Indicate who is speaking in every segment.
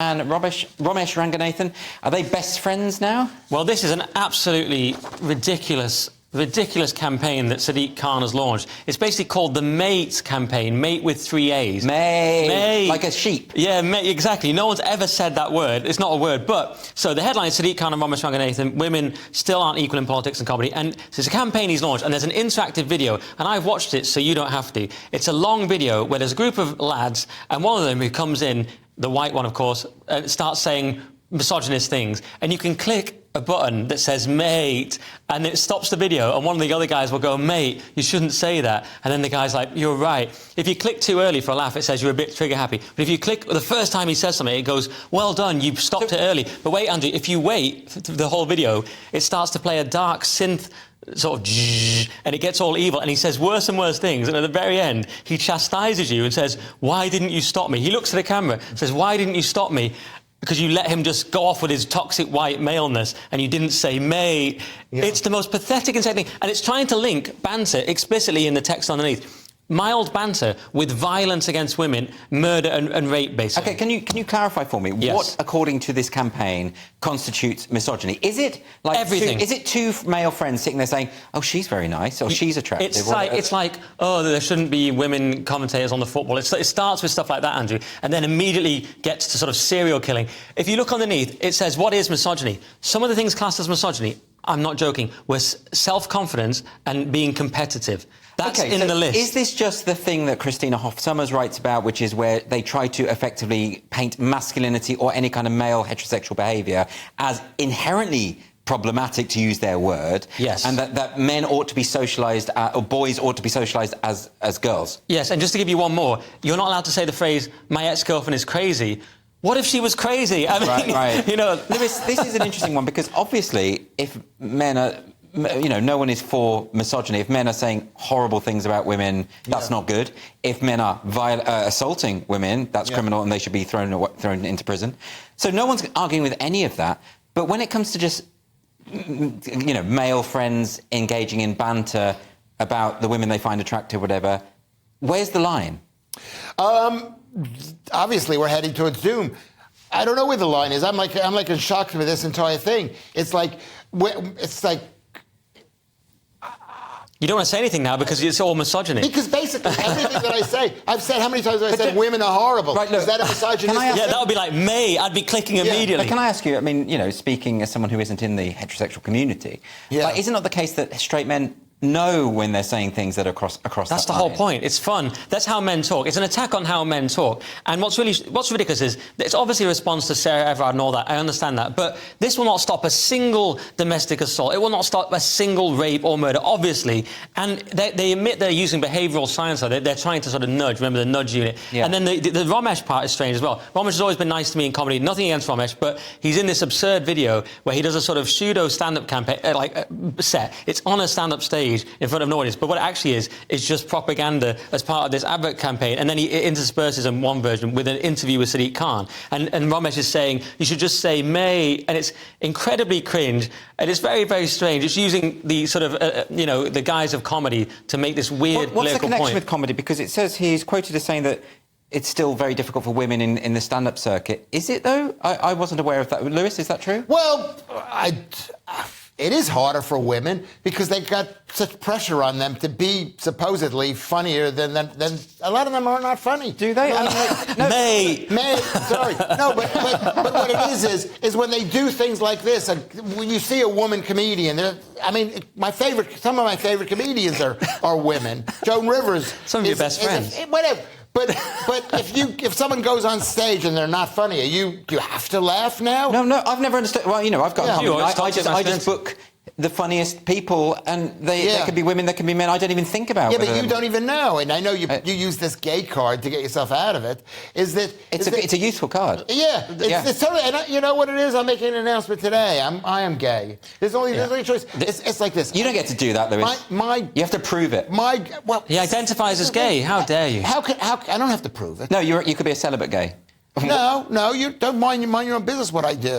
Speaker 1: And Romesh Ranganathan, are they best friends now?
Speaker 2: Well, this is an absolutely ridiculous campaign that Sadiq Khan has launched. It's basically called the MATE campaign, mate with 3 A's.
Speaker 1: Mate. Like a sheep.
Speaker 2: Yeah, mate, exactly. No one's ever said that word. It's not a word. But, so the headline is Sadiq Khan and Romesh Ranganathan, women still aren't equal in politics and comedy. And so it's a campaign he's launched, and there's an interactive video, and I've watched it so you don't have to. It's a long video where there's a group of lads, and one of them who comes in, the white one, of course, starts saying misogynist things, and you can click a button that says mate, and it stops the video, and one of the other guys will go, mate, you shouldn't say that, and then the guy's like, you're right. If you click too early for a laugh, it says you're a bit trigger happy, but if you click the first time he says something, it goes, well done, you stopped it early. But wait, Andrew, if you wait the whole video, it starts to play a dark synth sort of and it gets all evil, and he says worse and worse things, and at the very end he chastises you and says, why didn't you stop me? He looks at the camera, says, why didn't you stop me? Because you let him just go off with his toxic white maleness and you didn't say mate. Yeah. It's the most pathetic and sad thing, and it's trying to link banter explicitly in the text underneath. Mild banter with violence against women, murder and rape, basically.
Speaker 1: OK, can you clarify for me what, according to this campaign, constitutes misogyny? Is it like
Speaker 2: everything?
Speaker 1: Is it two male friends sitting there saying, "Oh, she's very nice," or "She's attractive"?
Speaker 2: It's like, oh, there shouldn't be women commentators on the football. It starts with stuff like that, Andrew, and then immediately gets to sort of serial killing. If you look underneath, it says, "What is misogyny?" Some of the things classed as misogyny, I'm not joking, were self-confidence and being competitive. That's in the list.
Speaker 1: Is this just the thing that Christina Hoff Sommers writes about, which is where they try to effectively paint masculinity or any kind of male heterosexual behaviour as inherently problematic, to use their word?
Speaker 2: Yes.
Speaker 1: And that men ought to be socialised, or boys ought to be socialised as girls?
Speaker 2: Yes, and just to give you one more, you're not allowed to say the phrase, my ex-girlfriend is crazy. What if she was crazy? I mean,
Speaker 1: right.
Speaker 2: You know...
Speaker 1: Lewis, this is an interesting one, because obviously if men are... You know, no one is for misogyny. If men are saying horrible things about women, that's not good. If men are assaulting women, that's criminal and they should be thrown into prison. So no one's arguing with any of that. But when it comes to just, you know, male friends engaging in banter about the women they find attractive, whatever, where's the line?
Speaker 3: Obviously, we're heading towards doom. I don't know where the line is. I'm like in shock with this entire thing. It's like...
Speaker 2: You don't want to say anything now because it's all misogyny.
Speaker 3: Because basically everything that I say, I've said, how many times have I said women are horrible?
Speaker 1: Right, look,
Speaker 3: is that a misogynistic
Speaker 2: Yeah, that would be like me. I'd be clicking immediately.
Speaker 1: But can I ask you, I mean, you know, speaking as someone who isn't in the heterosexual community, like, is it not the case that straight men know when they're saying things that are across
Speaker 2: That's the whole point. It's fun. That's how men talk. It's an attack on how men talk. And what's ridiculous is it's obviously a response to Sarah Everard and all that. I understand that. But this will not stop a single domestic assault. It will not stop a single rape or murder, obviously. And they admit they're using behavioural science. They're trying to sort of nudge. Remember the nudge unit. Yeah. And then the Romesh part is strange as well. Romesh has always been nice to me in comedy. Nothing against Romesh, but he's in this absurd video where he does a sort of pseudo stand-up campaign, set. It's on a stand-up stage in front of an audience. But what it actually is just propaganda as part of this advert campaign. And then he intersperses in one version with an interview with Sadiq Khan. And Romesh is saying, you should just say may. And it's incredibly cringe. And it's very, very strange. It's using the sort of, you know, the guise of comedy to make this weird
Speaker 1: What's the connection
Speaker 2: point.
Speaker 1: with comedy? Because it says he's quoted as saying that it's still very difficult for women in the stand-up circuit. Is it, though? I wasn't aware of that. Lewis, is that true?
Speaker 3: Well, it is harder for women because they've got such pressure on them to be supposedly funnier than a lot of them are not funny.
Speaker 1: Do they?
Speaker 2: May.
Speaker 3: Sorry. No, but what it is when they do things like this, and when you see a woman comedian, I mean, some of my favorite comedians are women. Joan Rivers.
Speaker 2: Some of your best friends.
Speaker 3: Whatever. But if someone goes on stage and they're not funny, do you have to laugh now?
Speaker 1: No, I've never understood. Well, you know, I've got I just book the funniest people, and there could be women, there can be men. I don't even think about it.
Speaker 3: Yeah, but you don't even know, and I know you use this gay card to get yourself out of it. It's a
Speaker 1: useful card.
Speaker 3: Yeah, it's totally. And you know what it is? I'm making an announcement today. I am gay. There's only a choice. It's like this.
Speaker 1: You don't get to do that, Lewis. You have to prove it.
Speaker 2: He identifies as gay. How dare you?
Speaker 3: How I don't have to prove it.
Speaker 1: No, you could be a celibate gay.
Speaker 3: No, you don't mind your own business what I do.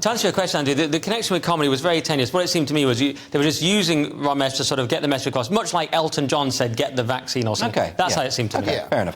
Speaker 2: To answer your question, Andy, the connection with comedy was very tenuous. What it seemed to me was they were just using Romesh to sort of get the message across, much like Elton John said, get the vaccine or something.
Speaker 1: Okay.
Speaker 2: That's how it seemed to me.
Speaker 1: Okay, fair enough.